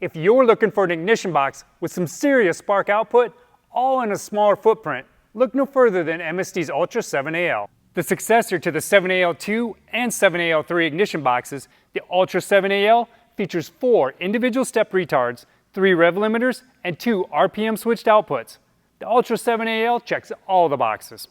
If you're looking for an ignition box with some serious spark output, all in a smaller footprint, look no further than MSD's Ultra 7AL. The successor to the 7AL2 and 7AL3 ignition boxes, the Ultra 7AL features 4 individual step retards, 3 rev limiters, and 2 RPM switched outputs. The Ultra 7AL checks all the boxes.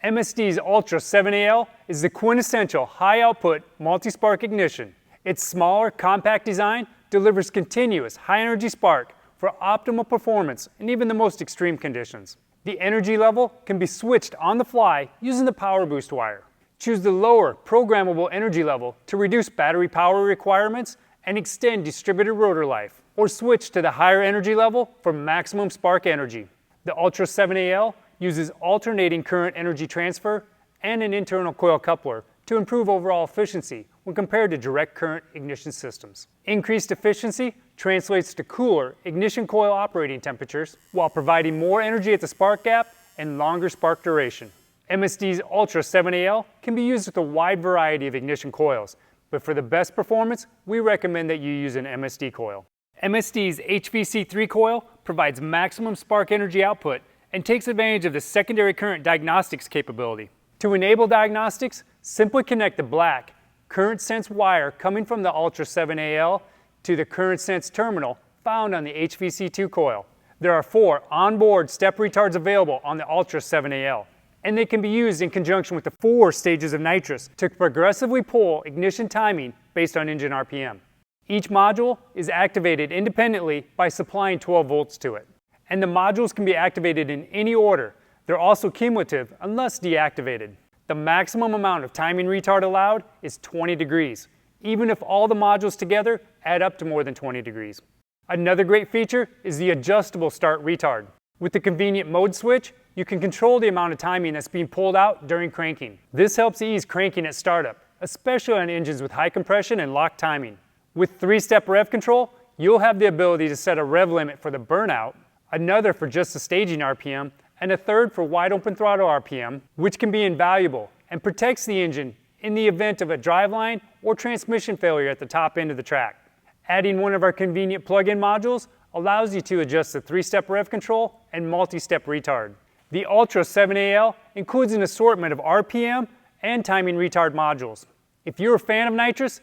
MSD's Ultra 7AL is the quintessential high-output multi-spark ignition. Its smaller, compact design delivers continuous high-energy spark for optimal performance in even the most extreme conditions. The energy level can be switched on the fly using the power boost wire. Choose the lower programmable energy level to reduce battery power requirements and extend distributed rotor life, or switch to the higher energy level for maximum spark energy. The Ultra 7AL uses alternating current energy transfer and an internal coil coupler to improve overall efficiency when compared to direct current ignition systems. Increased efficiency translates to cooler ignition coil operating temperatures while providing more energy at the spark gap and longer spark duration. MSD's Ultra 7AL can be used with a wide variety of ignition coils, but for the best performance, we recommend that you use an MSD coil. MSD's HVC3 coil provides maximum spark energy output and takes advantage of the secondary current diagnostics capability. To enable diagnostics, simply connect the black current sense wire coming from the Ultra 7AL to the current sense terminal found on the HVC2 coil. There are 4 onboard step retards available on the Ultra 7AL, and they can be used in conjunction with the 4 stages of nitrous to progressively pull ignition timing based on engine RPM. Each module is activated independently by supplying 12 volts to it, and the modules can be activated in any order. They're also cumulative unless deactivated. The maximum amount of timing retard allowed is 20 degrees, even if all the modules together add up to more than 20 degrees. Another great feature is the adjustable start retard. With the convenient mode switch, you can control the amount of timing that's being pulled out during cranking. This helps ease cranking at startup, especially on engines with high compression and locked timing. With 3-step rev control, you'll have the ability to set a rev limit for the burnout, another for just the staging RPM, and a third for wide open throttle RPM, which can be invaluable and protects the engine in the event of a driveline or transmission failure at the top end of the track. Adding one of our convenient plug-in modules allows you to adjust the 3-step rev control and multi-step retard. The Ultra 7AL includes an assortment of RPM and timing retard modules. If you're a fan of nitrous,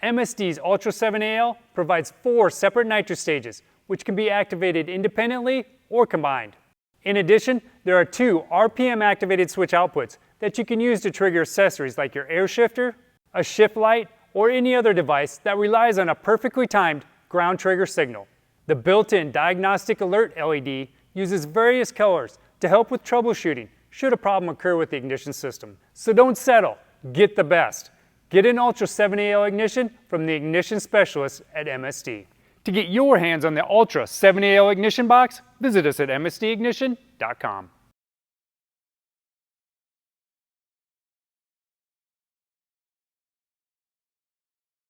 MSD's Ultra 7AL provides 4 separate nitrous stages, which can be activated independently or combined. In addition, there are 2 RPM-activated switch outputs that you can use to trigger accessories like your air shifter, a shift light, or any other device that relies on a perfectly timed ground trigger signal. The built-in diagnostic alert LED uses various colors to help with troubleshooting should a problem occur with the ignition system. So don't settle, get the best. Get an Ultra 7AL ignition from the ignition specialists at MSD. To get your hands on the Ultra 7AL ignition box, visit us at msdignition.com.